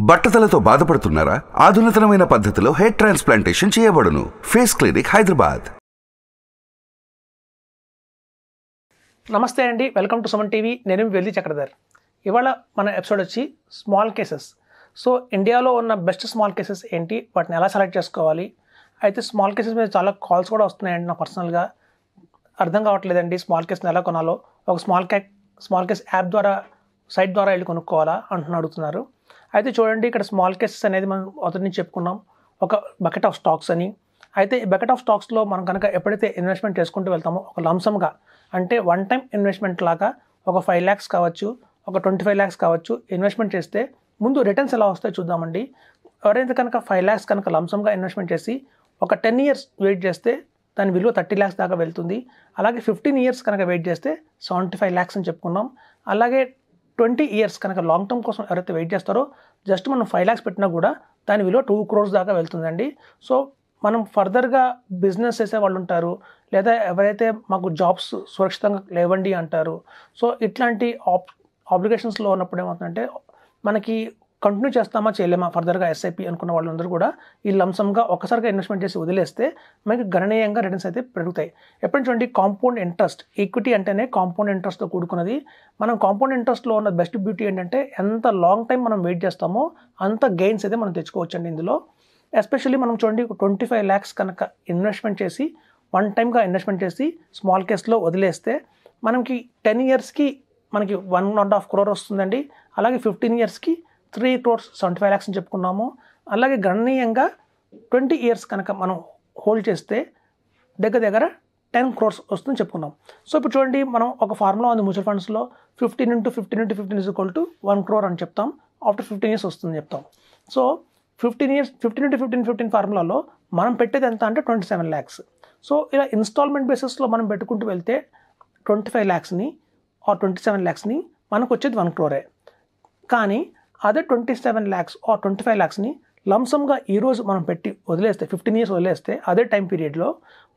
బట్టతలతో బాధపడుతున్నారా? ఆధునితనమైన పద్ధతిలో hair transplantation చేయబడును. Face clinic, Hyderabad. నమస్తే అండి, వెల్కమ్ టు సుమన్ టీవీ. నేను వెల్లి చక్రధర్. ఇవాళ మన ఎపిసోడ్ వచ్చి స్మాల్ కేసెస్. సో ఇండియాలో ఉన్న బెస్ట్ స్మాల్ కేసెస్ ఏంటి, వాటిని ఎలా సెలెక్ట్ చేసుకోవాలి? అయితే స్మాల్ కేసెస్ మీద చాలా కాల్స్ కూడా వస్తున్నాయండి. నా పర్సనల్గా అర్థం కావట్లేదండి స్మాల్ కేస్ని ఎలా కొనాలో. ఒక స్మాల్ కేస్ యాప్ ద్వారా, సైట్ ద్వారా వెళ్ళి కొనుక్కోవాలా అంటున్నా అడుగుతున్నారు. అయితే చూడండి, ఇక్కడ స్మాల్ కేసెస్ అనేది మనం మొదటి నుంచి చెప్పుకున్నాం, ఒక బకెట్ ఆఫ్ స్టాక్స్ అని. అయితే ఈ బకెట్ ఆఫ్ స్టాక్స్లో మనం కనుక ఎప్పుడైతే ఇన్వెస్ట్మెంట్ చేసుకుంటూ వెళ్తామో, ఒక లంసమ్గా అంటే వన్ టైం ఇన్వెస్ట్మెంట్ లాగా ఒక 5 lakhs కావచ్చు, ఒక 25 lakhs కావచ్చు, ఇన్వెస్ట్మెంట్ చేస్తే ముందు రిటర్న్స్ ఎలా వస్తాయో చూద్దామండి. ఎవరైతే కనుక 5 lakhs కనుక లంసమ్గా ఇన్వెస్ట్మెంట్ చేసి ఒక 10 years వెయిట్ చేస్తే దాని విలువ 30 lakhs దాకా వెళ్తుంది. అలాగే 15 years కనుక వెయిట్ చేస్తే 75 lakhs అని చెప్పుకున్నాం. అలాగే 20 years కనుక లాంగ్ టర్మ్ కోసం ఎవరైతే వెయిట్ చేస్తారో, జస్ట్ మనం 5 lakhs పెట్టినా కూడా దాని విలువ 2 crores దాకా వెళ్తుందండి. సో మనం ఫర్దర్గా బిజినెస్ చేసే వాళ్ళు ఉంటారు, లేదా ఎవరైతే మాకు జాబ్స్ సురక్షితంగా లేవండి అంటారు. సో ఇట్లాంటి ఆబ్లిగేషన్స్లో ఉన్నప్పుడు ఏమవుతుందంటే, మనకి కంటిన్యూ చేస్తామా చేయలేమా ఫర్దర్గా ఎస్ఐపి అనుకున్న వాళ్ళందరూ కూడా ఈ లంసమ్గా ఒక్కసారిగా ఇన్వెస్ట్మెంట్ చేసి వదిలేస్తే మనకి గణనీయంగా రిటర్న్స్ అయితే పెరుగుతాయి. ఎప్పుడు చూడండి, కాంపౌండ్ ఇంట్రెస్ట్, ఈక్విటీ అంటేనే కాంపౌండ్ ఇంట్రెస్ట్తో కూడుకున్నది. మనం కాంపౌండ్ ఇంట్రెస్ట్లో ఉన్న బెస్ట్ బ్యూటీ ఏంటంటే, ఎంత లాంగ్ టైం మనం వెయిట్ చేస్తామో అంత గెయిన్స్ అయితే మనం తెచ్చుకోవచ్చండి ఇందులో. ఎస్పెషల్లీ మనం చూడండి, 25 lakhs కనుక ఇన్వెస్ట్మెంట్ చేసి వన్ టైమ్గా ఇన్వెస్ట్మెంట్ చేసి స్మాల్ కేస్లో వదిలేస్తే మనకి 10 yearsకి మనకి 1.5 crore వస్తుందండి. అలాగే 15 yearsకి 3 crores 75 lakhs అని చెప్పుకున్నాము. అలాగే గణనీయంగా 20 years కనుక మనం హోల్డ్ చేస్తే దగ్గర 10 crores వస్తుందని చెప్పుకున్నాం. సో ఇప్పుడు చూడండి, మనం ఒక ఫార్ములా ఉంది మ్యూచువల్ ఫండ్స్లో, 15 into 15 into 15 = 1 crore అని చెప్తాం. ఆఫ్టర్ 15 years వస్తుందని చెప్తాం. సో 15 into 15 ఫార్ములాలో మనం పెట్టేది ఎంత అంటే 27 lakhs. సో ఇలా ఇన్స్టాల్మెంట్ బేసిస్లో మనం పెట్టుకుంటూ వెళ్తే 25 lakhsని ఆర్ 27 lakhsని మనకు వచ్చేది 1 crore. కానీ అదే 27 lakhs ఆర్ 25 lakhsని లంసమ్గా ఈరోజు మనం పెట్టి వదిలేస్తే, 15 years వదిలేస్తే, అదే టైం పీరియడ్లో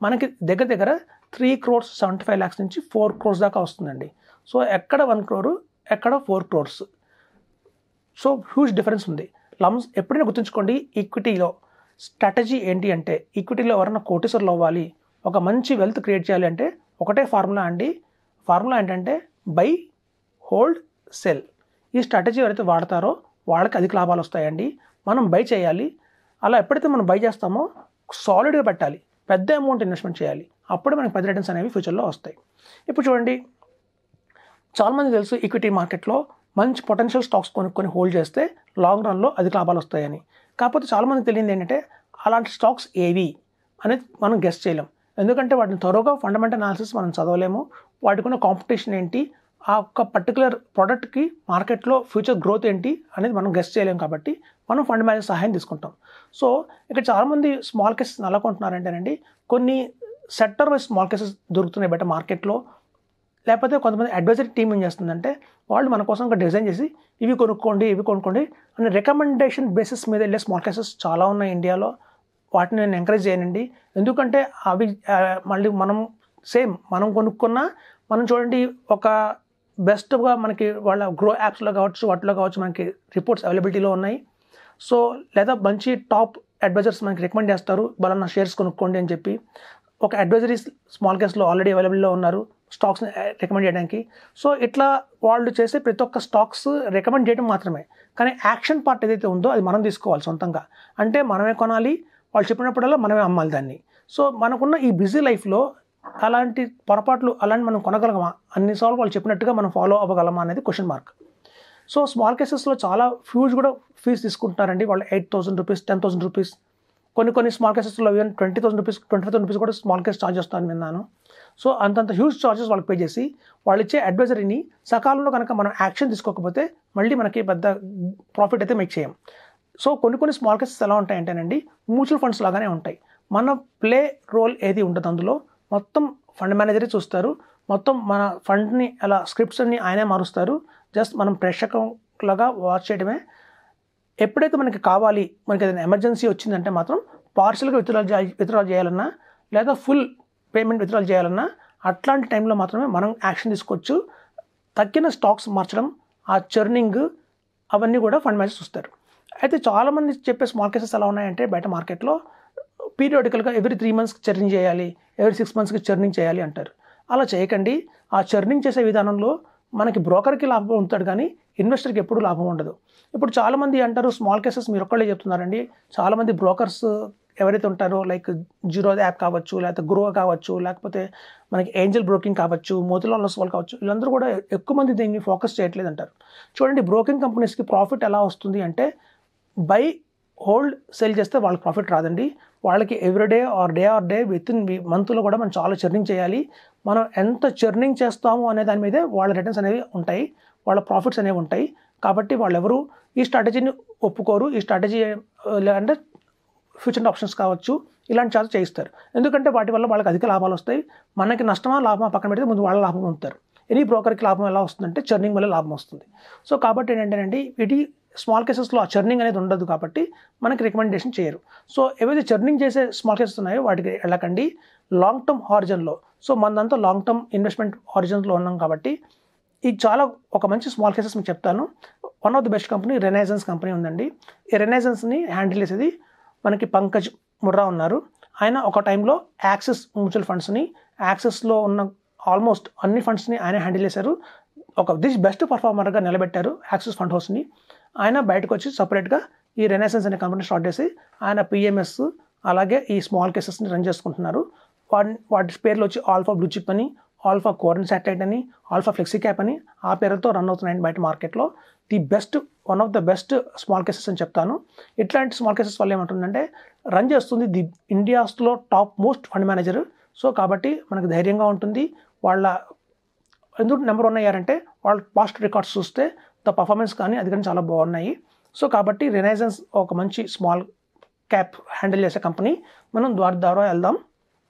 మనకి దగ్గర 3 crores 75 lakhs నుంచి 4 crores దాకా వస్తుందండి. సో ఎక్కడ 1 crore, ఎక్కడ 4 crores. సో హ్యూజ్ డిఫరెన్స్ ఉంది. ఎప్పుడైనా గుర్తుంచుకోండి, ఈక్విటీలో స్ట్రాటజీ ఏంటి అంటే, ఈక్విటీలో ఎవరైనా కోటీశ్వర్లు అవ్వాలి, ఒక మంచి వెల్త్ క్రియేట్ చేయాలి అంటే ఒకటే ఫార్ములా అండి. ఫార్ములా ఏంటంటే బై, హోల్డ్, సెల్. ఈ స్ట్రాటజీ ఎవరైతే వాడతారో వాళ్ళకి అధిక లాభాలు వస్తాయండి. మనం బై చేయాలి. అలా ఎప్పుడైతే మనం బై చేస్తామో సాలిడ్గా పెట్టాలి, పెద్ద అమౌంట్ ఇన్వెస్ట్మెంట్ చేయాలి, అప్పుడే మనకి పెద్ద రిటర్న్స్ అనేవి ఫ్యూచర్లో వస్తాయి. ఇప్పుడు చూడండి, చాలామంది తెలుసు ఈక్విటీ మార్కెట్లో మంచి పొటెన్షియల్ స్టాక్స్ కొనుక్కొని హోల్డ్ చేస్తే లాంగ్ రన్లో అధిక లాభాలు వస్తాయని. కాకపోతే చాలామంది తెలియదు ఏంటంటే, అలాంటి స్టాక్స్ ఏవి అనేది మనం గెస్ చేయలేం. ఎందుకంటే వాటిని త్వరగా ఫండమెంటల్ అనాలిసిస్ మనం చదవలేము. వాటికి ఉన్న కాంపిటీషన్ ఏంటి, ఆ ఒక్క పర్టికులర్ ప్రోడక్ట్కి మార్కెట్లో ఫ్యూచర్ గ్రోత్ ఏంటి అనేది మనం గెస్ చేయలేము. కాబట్టి మనం ఫండ్ మేనేజర్ సహాయం తీసుకుంటాం. సో ఇక్కడ చాలామంది స్మాల్ కేసెస్ ఎలా కొంటున్నారంటేనండి, కొన్ని సెక్టర్ వైజ్ స్మాల్ కేసెస్ దొరుకుతున్నాయి బయట మార్కెట్లో. లేకపోతే కొంతమంది అడ్వైజరీ టీమ్ ఏం చేస్తుందంటే, వాళ్ళు మన కోసం ఒక డిజైన్ చేసి ఇవి కొనుక్కోండి అని రికమెండేషన్ బేసిస్ మీద వెళ్ళే స్మాల్ కేసెస్ చాలా ఉన్నాయి ఇండియాలో. వాటిని నేను ఎంకరేజ్ చేయనండి. ఎందుకంటే అవి మళ్ళీ మనం కొనుక్కున్నా, మనం చూడండి ఒక బెస్ట్గా మనకి వాళ్ళ గ్రో యాప్స్లో కావచ్చు, వాటిలో కావచ్చు, మనకి రిపోర్ట్స్ అవైలబిలిటీలో ఉన్నాయి. సో లేదా మంచి టాప్ అడ్వైజర్స్ మనకి రికమెండ్ చేస్తారు, బలానా షేర్స్ కొనుక్కోండి అని చెప్పి. ఒక అడ్వైజరీ స్మాల్ కేస్లో ఆల్రెడీ అవైలబుల్లో ఉన్నారు స్టాక్స్ని రికమెండ్ చేయడానికి. సో ఇట్లా వాళ్ళు చేసే ప్రతి ఒక్క స్టాక్స్ రికమెండ్ చేయడం మాత్రమే, కానీ యాక్షన్ పార్ట్ ఏదైతే ఉందో అది మనం తీసుకోవాలి సొంతంగా. అంటే మనమే కొనాలి, వాళ్ళు చెప్పినప్పుడల్లా మనమే అమ్మాలి దాన్ని. సో మనకున్న ఈ బిజీ లైఫ్లో అలాంటి పొరపాట్లు, అలాంటి మనం కొనగలమా, అన్నిసార్లు వాళ్ళు చెప్పినట్టుగా మనం ఫాలో అవ్వగలమా అనేది క్వశ్చన్ మార్క్. సో స్మాల్ కేసెస్లో చాలా ఫ్యూజ్ కూడా ఫీజు తీసుకుంటున్నారండి వాళ్ళు. 8,000 rupees, 10,000 rupees, కొన్ని స్మాల్ కేసెస్లో ఈవెన్ 20,000 rupees, 25,000 rupees కూడా స్మాల్ కేస్ ఛార్జ్ చేస్తాను విన్నాను. సో అంతంత హ్యూజ్ ఛార్జెస్ వాళ్ళకి పే చేసి వాళ్ళు ఇచ్చే అడ్వైజరీని సకాలంలో కనుక మనం యాక్షన్ తీసుకోకపోతే మళ్ళీ మనకి పెద్ద ప్రాఫిట్ అయితే మేక్ చేయం. సో కొన్ని స్మాల్ కేసెస్ ఎలా ఉంటాయంటేనండి, మ్యూచువల్ ఫండ్స్ లాగానే ఉంటాయి. మన ప్లే రోల్ ఏది ఉంటుంది అందులో, మొత్తం ఫండ్ మేనేజరే చూస్తారు. మొత్తం మన ఫండ్ని అలా స్క్రిప్ట్స్ అన్ని ఆయనే మారుస్తారు. జస్ట్ మనం ప్రేక్షకులుగా వాచ్ చేయడమే. ఎప్పుడైతే మనకి కావాలి, మనకి ఏదైనా ఎమర్జెన్సీ వచ్చిందంటే మాత్రం పార్షల్గా విత్డ్రా చేయాలన్నా, లేదా ఫుల్ పేమెంట్ విత్డ్రా చేయాలన్నా, అట్లాంటి టైంలో మాత్రమే మనం యాక్షన్ తీసుకోవచ్చు. తగ్గిన స్టాక్స్ మార్చడం, ఆ చర్నింగ్, అవన్నీ కూడా ఫండ్ మేనేజర్స్ చూస్తారు. అయితే చాలామంది చెప్పే స్మాల్ కేసెస్ ఎలా ఉన్నాయంటే బయట మార్కెట్లో పీరియాడికల్గా ఎవ్రీ 3 మంత్స్కి చర్నింగ్ చేయాలి, ఎవ్రీ 6 మంత్స్కి చర్నింగ్ చేయాలి అంటారు. అలా చేయకండి. ఆ చర్నింగ్ చేసే విధానంలో మనకి బ్రోకర్కి లాభం ఉంటాడు కానీ ఇన్వెస్టర్కి ఎప్పుడు లాభం ఉండదు. ఇప్పుడు చాలామంది అంటారు స్మాల్ కేసెస్ మీరు ఒక్కళ్ళే చెప్తున్నారండి. చాలామంది బ్రోకర్స్ ఎవరైతే ఉంటారో లైక్ జీరో యాప్ కావచ్చు, లేకపోతే గ్రో కావచ్చు, లేకపోతే మనకి ఏంజల్ బ్రోకింగ్ కావచ్చు, మోతిలాల్ ఒస్వాల్ కావచ్చు, వీళ్ళందరూ కూడా ఎక్కువ మంది దీన్ని ఫోకస్ చేయట్లేదు అంటారు. చూడండి, బ్రోకింగ్ కంపెనీస్కి ప్రాఫిట్ ఎలా వస్తుంది అంటే బై హోల్డ్ సెల్ చేస్తే వాళ్ళకి ప్రాఫిట్ రాదండి. వాళ్ళకి everyday or day within మంత్లో కూడా మనం చాలా చర్నింగ్ చేయాలి. మనం ఎంత చర్నింగ్ చేస్తాము అనే దాని మీదే వాళ్ళ రిటర్న్స్ అనేవి ఉంటాయి, వాళ్ళ ప్రాఫిట్స్ అనేవి ఉంటాయి. కాబట్టి వాళ్ళెవరు ఈ స్ట్రాటజీని ఒప్పుకోరు. ఈ స్ట్రాటజీ అంటే ఫ్యూచర్ ఆప్షన్స్ కావచ్చు, ఇలాంటి చాలా చేయిస్తారు. ఎందుకంటే వాటి వల్ల వాళ్ళకి అధిక లాభాలు వస్తాయి. మనకి నష్టమా లాభమా పక్కన పెడితే ముందు వాళ్ళ లాభం పొందుతారు. ఎనీ బ్రోకర్కి లాభం ఎలా వస్తుందంటే చర్నింగ్ వల్ల లాభం వస్తుంది. సో కాబట్టి ఏంటంటేనండి ఇది స్మాల్ కేసెస్లో ఆ చర్నింగ్ అనేది ఉండదు కాబట్టి మనకి రికమెండేషన్ చేయరు. సో ఏవైతే చర్నింగ్ చేసే స్మాల్ కేసెస్ ఉన్నాయో వాటికి వెళ్ళకండి. లాంగ్ టర్మ్ హారిజన్లో, సో మనదంతా లాంగ్ టర్మ్ ఇన్వెస్ట్మెంట్ హారిజన్లో ఉన్నాం కాబట్టి ఇది చాలా ఒక మంచి స్మాల్ కేసెస్ మీకు చెప్తాను. One of the best company Renaissance company ఉందండి. ఈ రెనైజెన్స్ని హ్యాండిల్ చేసేది మనకి పంకజ్ ముర్రా ఉన్నారు. ఆయన ఒక టైంలో యాక్సిస్ మ్యూచువల్ ఫండ్స్ని, యాక్సిస్లో ఉన్న ఆల్మోస్ట్ అన్ని ఫండ్స్ని ఆయన హ్యాండిల్ చేశారు. ఒక బెస్ట్ పర్ఫార్మర్గా నిలబెట్టారు యాక్సిస్ ఫండ్ హౌస్ని. ఆయన బయటకు వచ్చి సపరేట్గా ఈ రెనైసెన్స్ అనే కంపెనీ స్టార్ట్ చేసి ఆయన పిఎంఎస్ అలాగే ఈ స్మాల్ కేసెస్ని రన్ చేసుకుంటున్నారు. వాటి పేర్లు వచ్చి ఆల్ఫా బ్లూ చిప్ అని, ఆల్ఫా కోరన్ శాటిలైట్ అని, ఆల్ఫా ఫ్లెక్సీ క్యాప్ అని ఆ పేరుతో రన్ అవుతున్నాయండి బయట మార్కెట్లో. One of the best small cases అని చెప్తాను. ఇట్లాంటి స్మాల్ కేసెస్ వల్ల ఏమంటుందంటే రన్ చేస్తుంది ఇండియాస్లో top most fund manager. So కాబట్టి మనకు ధైర్యంగా ఉంటుంది. వాళ్ళ ఎందుకు నెంబర్ 1 అయ్యారంటే వాళ్ళ పాస్ట్ రికార్డ్స్ చూస్తే ద పర్ఫార్మెన్స్ కానీ అది కానీ చాలా బాగున్నాయి. సో కాబట్టి రెనైజెన్స్ ఒక మంచి స్మాల్ క్యాప్ హ్యాండిల్ చేసే కంపెనీ. మనం ద్వారా వెళ్దాం.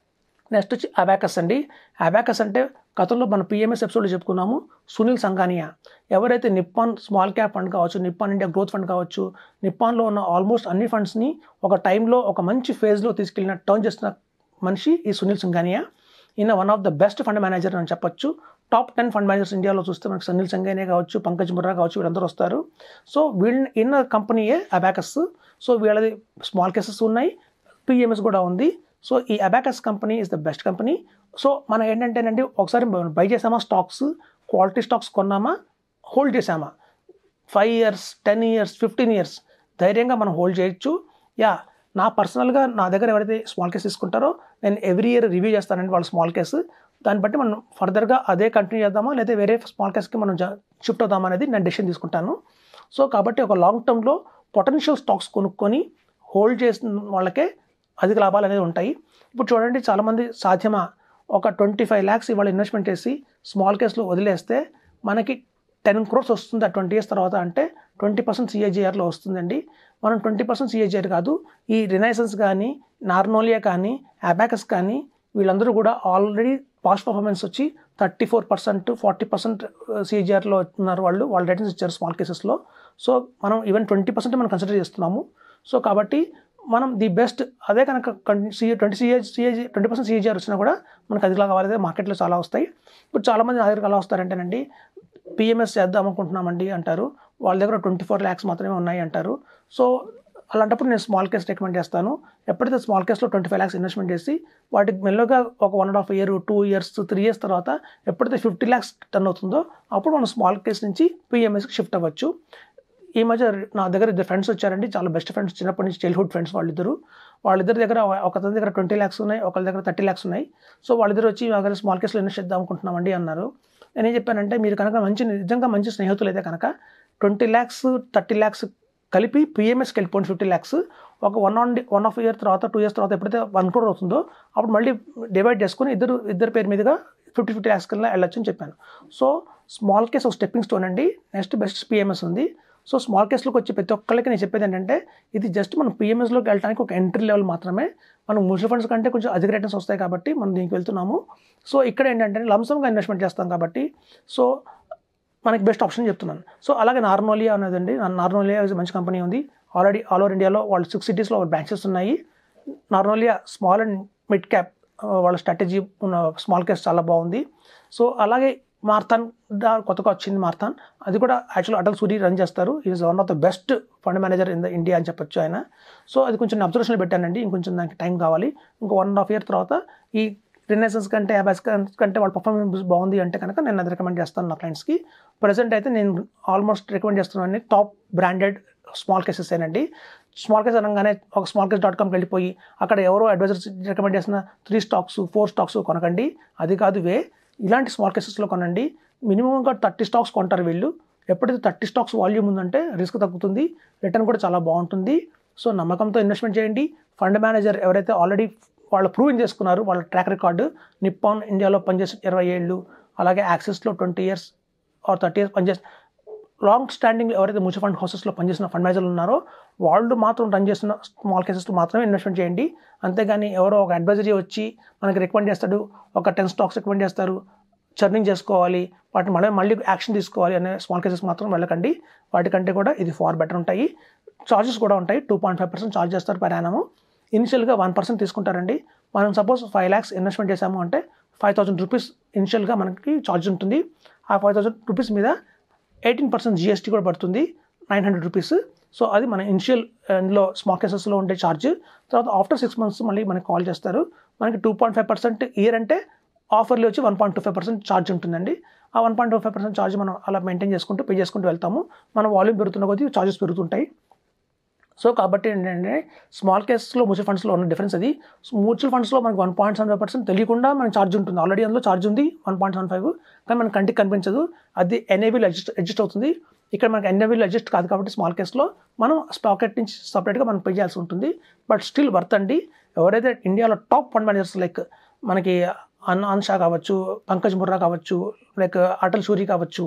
నెక్స్ట్ వచ్చి అబాకస్ అండి. అబాకస్ అంటే గతంలో మన పిఎంఎస్ ఎపిసోడ్లో చెప్పుకున్నాము. సునీల్ సంఘానియా ఎవరైతే నిప్పాన్ స్మాల్ క్యాప్ ఫండ్ కావచ్చు, నిప్పాన్ ఇండియా గ్రోత్ ఫండ్ కావచ్చు, నిప్పాన్లో ఉన్న ఆల్మోస్ట్ అన్ని ఫండ్స్ని ఒక టైంలో ఒక మంచి ఫేజ్లో తీసుకెళ్ళిన టర్న్ చేస్తున్న మనిషి ఈ సునీల్ సంఘానియా. ఈయన one of the best fund manager అని చెప్పొచ్చు. టాప్ 10 ఫండ్ మేనేజర్స్ ఇండియాలో చూస్తే మనకి సునీల్ సంఘానియా కావచ్చు, పంకజ్ ముర్రా కావచ్చు, వీళ్ళందరూ వస్తారు. సో ఈయన కంపెనీయే అబాకస్. సో వీళ్ళది స్మాల్ కేసెస్ ఉన్నాయి, పిఎంఎస్ కూడా ఉంది. సో ఈ abacus company is the best company. So మనం ఏంటంటేనండి ఒకసారి బై చేసామా స్టాక్స్, క్వాలిటీ స్టాక్స్ కొన్నామా, హోల్డ్ చేసామా 5 years, 10 years, 15 years ధైర్యంగా మనం హోల్డ్ చేయొచ్చు. నా పర్సనల్గా నా దగ్గర ఎవరైతే స్మాల్ కేసు తీసుకుంటారో నేను ఎవ్రీ ఇయర్ రివ్యూ చేస్తానండి వాళ్ళ స్మాల్ కేసు. దాన్ని బట్టి మనం ఫర్దర్గా అదే కంటిన్యూ చేద్దామా లేదా వేరే స్మాల్ కేసుకి మనం షిఫ్ట్ అవుదామా అనేది నేను డెసిషన్ తీసుకుంటాను. సో కాబట్టి ఒక లాంగ్ టర్మ్లో పొటెన్షియల్ స్టాక్స్ కొనుక్కొని హోల్డ్ చేసిన వాళ్ళకే అధిక లాభాలు అనేది ఉంటాయి. ఇప్పుడు చూడండి, చాలామంది సాధ్యమా ఒక 25 lakhs ఇవాళ ఇన్వెస్ట్మెంట్ చేసి స్మాల్ కేసులో వదిలేస్తే మనకి 10 crores వస్తుంది 20 years తర్వాత అంటే 20% CAGRలో వస్తుందండి. మనం 20% CAGR కాదు, ఈ రినైసెన్స్ కానీ, నార్నోలియా కానీ, అబాకస్ కానీ వీళ్ళందరూ కూడా ఆల్రెడీ పాస్ట్ పర్ఫార్మెన్స్ వచ్చి 34%, 40% CAGRలో ఉన్నారు. వాళ్ళ రేటింగ్స్ ఇచ్చారు స్మాల్ కేసెస్లో. సో మనం ఈవెన్ 20% మనం కన్సిడర్ చేస్తున్నాము. సో కాబట్టి మనం ది బెస్ట్ అదే కనుక 20% CAGR వచ్చినా కూడా మనకు అదిలా కావాలి. మార్కెట్లో చాలా వస్తాయి. ఇప్పుడు చాలామంది నా దగ్గర ఎలా వస్తారంటేనండి పిఎంఎస్ చేద్దాం అనుకుంటున్నామండి అంటారు. వాళ్ళ దగ్గర 24 lakhs మాత్రమే ఉన్నాయి అంటారు. సో అలాంటప్పుడు నేను స్మాల్ కేస్ రికమెండ్ చేస్తాను. ఎప్పుడైతే స్మాల్ కేస్లో 25 lakhs ఇన్వెస్ట్మెంట్ చేసి వాటికి మెల్లగా ఒక 1.5 year, 2 years, 3 years తర్వాత ఎప్పుడైతే 50 lakhs టర్న్ అవుతుందో అప్పుడు మనం స్మాల్ కేస్ నుంచి పిఎంఎస్కి షిఫ్ట్ అవ్వచ్చు. ఈ మధ్య నా దగ్గర 2 ఫ్రెండ్స్ వచ్చారండి, చాలా బెస్ట్ ఫ్రెండ్స్, చిన్నప్పటి నుంచి చైల్డ్హుడ్ ఫ్రెండ్స్ వాళ్ళిద్దరి దగ్గర ఒకతని దగ్గర 20 lakhs ఉన్నాయి, ఒకరి దగ్గర 30 lakhs ఉన్నాయి. సో వాళ్ళిద్దరు వచ్చి మా దగ్గర స్మాల్ కేస్లో ఇన్వెస్ట్ చేద్దాం అనుకుంటున్నామండి అన్నారు. నేనేం చెప్పానంటే మీరు కనుక నిజంగా మంచి స్నేహితులు అయితే కనుక 20 lakhs, 30 lakhs కలిపి పిఎంఎస్కి వెళ్ళిపోండి 50 lakhs. ఒక 1.5 year తర్వాత 2 years తర్వాత ఎప్పుడైతే 1 crore అవుతుందో అప్పుడు మళ్ళీ డివైడ్ చేసుకుని ఇద్దరు పేరు మీదుగా 50 lakhs కింద వెళ్ళొచ్చు అని చెప్పాను. సో స్మాల్ కేస్ ఒక స్టెప్పింగ్ స్టోన్ అండి. నెక్స్ట్ బెస్ట్ పిఎంఎస్ ఉంది. సో స్మాల్ కేస్లోకి వచ్చి ప్రతి ఒక్కరికి నేను చెప్పేది ఏంటంటే ఇది జస్ట్ మనం పిఎంఎస్లోకి వెళ్ళడానికి ఒక ఎంట్రీ లెవెల్ మాత్రమే. మనం మ్యూచువల్ ఫండ్స్ కంటే కొంచెం అధిక రిటర్న్స్ వస్తాయి కాబట్టి మనం దీనికి వెళ్తున్నాము. సో ఇక్కడ ఏంటంటే లంసమ్గా ఇన్వెస్ట్మెంట్ చేస్తాం కాబట్టి సో మనకి బెస్ట్ ఆప్షన్ చెప్తున్నాను. సో అలాగే నార్నోలియా అనేదండి, నార్నోలియా మంచి కంపెనీ ఉంది. ఆల్రెడీ ఆల్ ఓవర్ ఇండియాలో వాళ్ళు 6 cities బ్రాంచెస్ ఉన్నాయి. నార్నోలియా స్మాల్ అండ్ మిడ్ క్యాప్ వాళ్ళ స్ట్రాటజీ ఉన్న స్మాల్ కేస్ చాలా బాగుంది. సో అలాగే మార్థాన్ కొత్తగా వచ్చింది మార్థాన్, అది కూడా యాక్చువల్ అటల్ సూరి రన్ చేస్తారు. Is one of the best fund manager in the India అని చెప్పొచ్చు ఆయన. సో అది కొంచెం అబ్జర్వేషన్ పెట్టానండి, ఇంకొంచెం దానికి టైం కావాలి. ఇంకో 1.5 year తర్వాత ఈ రినైసెన్స్ కంటే అబాకస్ కంటే వాళ్ళ పర్ఫార్మెన్స్ బాగుంది అంటే కనుక నేను అది రికమెండ్ చేస్తాను నా క్లయింట్స్కి. ప్రజెంట్ అయితే నేను ఆల్మోస్ట్ రికమెండ్ చేస్తున్నాను టాప్ బ్రాండెడ్ స్మాల్ కేసెస్ ఏనండి. స్మాల్ కేస్ అనగానే ఒక smallcase.comకి వెళ్ళిపోయి అక్కడ ఎవరో అడ్వైజర్స్ రికమెండ్ చేసిన 3 stocks 4 stocks కొనకండి, అది కాదు వే. ఇలాంటి స్మాల్ కేసెస్లో కొనండి. మినిమంగా 30 stocks కొంటారు వీళ్ళు. ఎప్పుడైతే 30 stocks వాల్యూమ్ ఉందంటే రిస్క్ తగ్గుతుంది, రిటర్న్ కూడా చాలా బాగుంటుంది. సో నమ్మకంతో ఇన్వెస్ట్మెంట్ చేయండి. ఫండ్ మేనేజర్ ఎవరైతే ఆల్రెడీ వాళ్ళు ప్రూవ్ చేసుకున్నారు, వాళ్ళ ట్రాక్ రికార్డు నిప్పాన్ ఇండియాలో పనిచేసిన 20 ఏళ్ళు, అలాగే యాక్సిస్లో 20 years ఆర్ 30 years పనిచేసి లాంగ్ స్టాండింగ్ ఎవరైతే మ్యూచువల్ ఫండ్ హౌసెస్లో పనిచేసిన ఫండ్ మేనేజర్లు ఉన్నారో వాళ్ళు మాత్రం రన్ చేస్తున్న స్మాల్ కేసెస్లో మాత్రమే ఇన్వెస్ట్మెంట్ చేయండి. అంతేగాని ఎవరో ఒక అడ్వైజరీ వచ్చి మనకి రికమెండ్ చేస్తాడు, ఒక 10 stocks రికమెండ్ చేస్తారు, చర్నింగ్ చేసుకోవాలి, వాటిని మళ్ళీ యాక్షన్ తీసుకోవాలి అనే స్మాల్ కేసెస్ మాత్రం వెళ్ళకండి. వాటికంటే కూడా ఇది ఫార్ బెటర్ ఉంటాయి. చార్జెస్ కూడా ఉంటాయి, 2.5% ఛార్జ్ చేస్తారు per annum. ఇనిషియల్గా 1% తీసుకుంటారండి. మనం సపోజ్ 5 lakhs ఇన్వెస్ట్మెంట్ చేసాము అంటే 5,000 rupees ఇనిషియల్గా మనకి ఛార్జ్ ఉంటుంది. ఆ 5,000 rupees మీద 18% GST కూడా పడుతుంది, 900 rupees. సో అది మన ఇనిషియల్లో స్మాల్ కేసెస్లో ఉండే ఛార్జ్. తర్వాత ఆఫ్టర్ 6 months మళ్ళీ మనకి కాల్ చేస్తారు. మనకి 2.5% ఇయర్ అంటే ఆఫర్లో వచ్చి 1.25% ఛార్జ్ ఉంటుందండి. ఆ 1.25% ఛార్జ్ మనం అలా మెయింటైన్ చేసుకుంటూ పే చేసుకుంటూ వెళ్తాము. మన వాల్యూమ్ పెరుగుతున్న కొద్దీ ఛార్జెస్ పెరుగుతుంటాయి. సో కాబట్టి ఏంటంటే స్మాల్ కేసెస్లో మ్యూచువల్ ఫండ్స్లో ఉన్న డిఫరెన్స్ అది. మ్యూచువల్ ఫండ్స్లో మనకి 1.75% తెలియకుండా మనకి ఛార్జ్ ఉంటుంది, ఆల్రెడీ అందులో ఛార్జ్ ఉంది 1.75, కానీ మనకి కంటికి కనిపించదు, అది ఎన్ఏబీలో అడ్జస్ట్ అవుతుంది. ఇక్కడ మనకి ఎన్ఏబీలో అడ్జస్ట్ కాదు కాబట్టి స్మాల్ కేస్లో మనం పాకెట్ నుంచి సపరేట్గా మనం పే చేయాల్సి ఉంటుంది. బట్ స్టిల్ వర్త్ అండి. ఎవరైతే ఇండియాలో టాప్ ఫండ్ మేనేజర్స్ లైక్ మనకి అన్షా కావచ్చు, పంకజ్ ముర్రా కావచ్చు, లైక్ అటల్ సూరి కావచ్చు,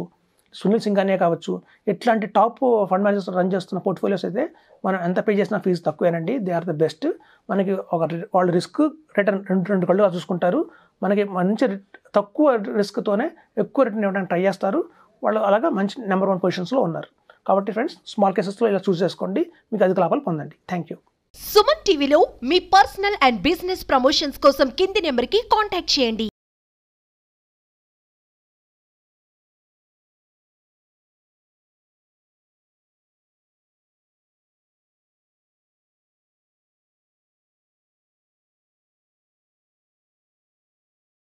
సునీల్ సింఘానియా కావచ్చు, ఇట్లాంటి టాప్ ఫండ్ మేనేజర్స్ రన్ చేస్తున్న పోర్ట్ఫోలియోస్ అయితే మనం ఎంత పే చేసినా ఫీజు తక్కువేనండి. They are the best. మనకి వాళ్ళు రిస్క్ రిటర్న్ రెండు కళ్ళుగా చూసుకుంటారు. మనకి మంచి తక్కువ రిస్క్తోనే ఎక్కువ రిటర్న్ ఇవ్వడానికి ట్రై చేస్తారు. వాళ్ళు అలాగా మంచి నెంబర్ 1 పొజిషన్స్లో ఉన్నారు. కాబట్టి ఫ్రెండ్స్ స్మాల్ కేసెస్లో ఇలా చూస్ చేసుకోండి, మీకు అధిక లాభాలు పొందండి. Thank you. సుమన్ టీవీలో మీ పర్సనల్ అండ్ బిజినెస్ ప్రమోషన్స్ కోసం కింది నెంబర్కి కాంటాక్ట్ చేయండి.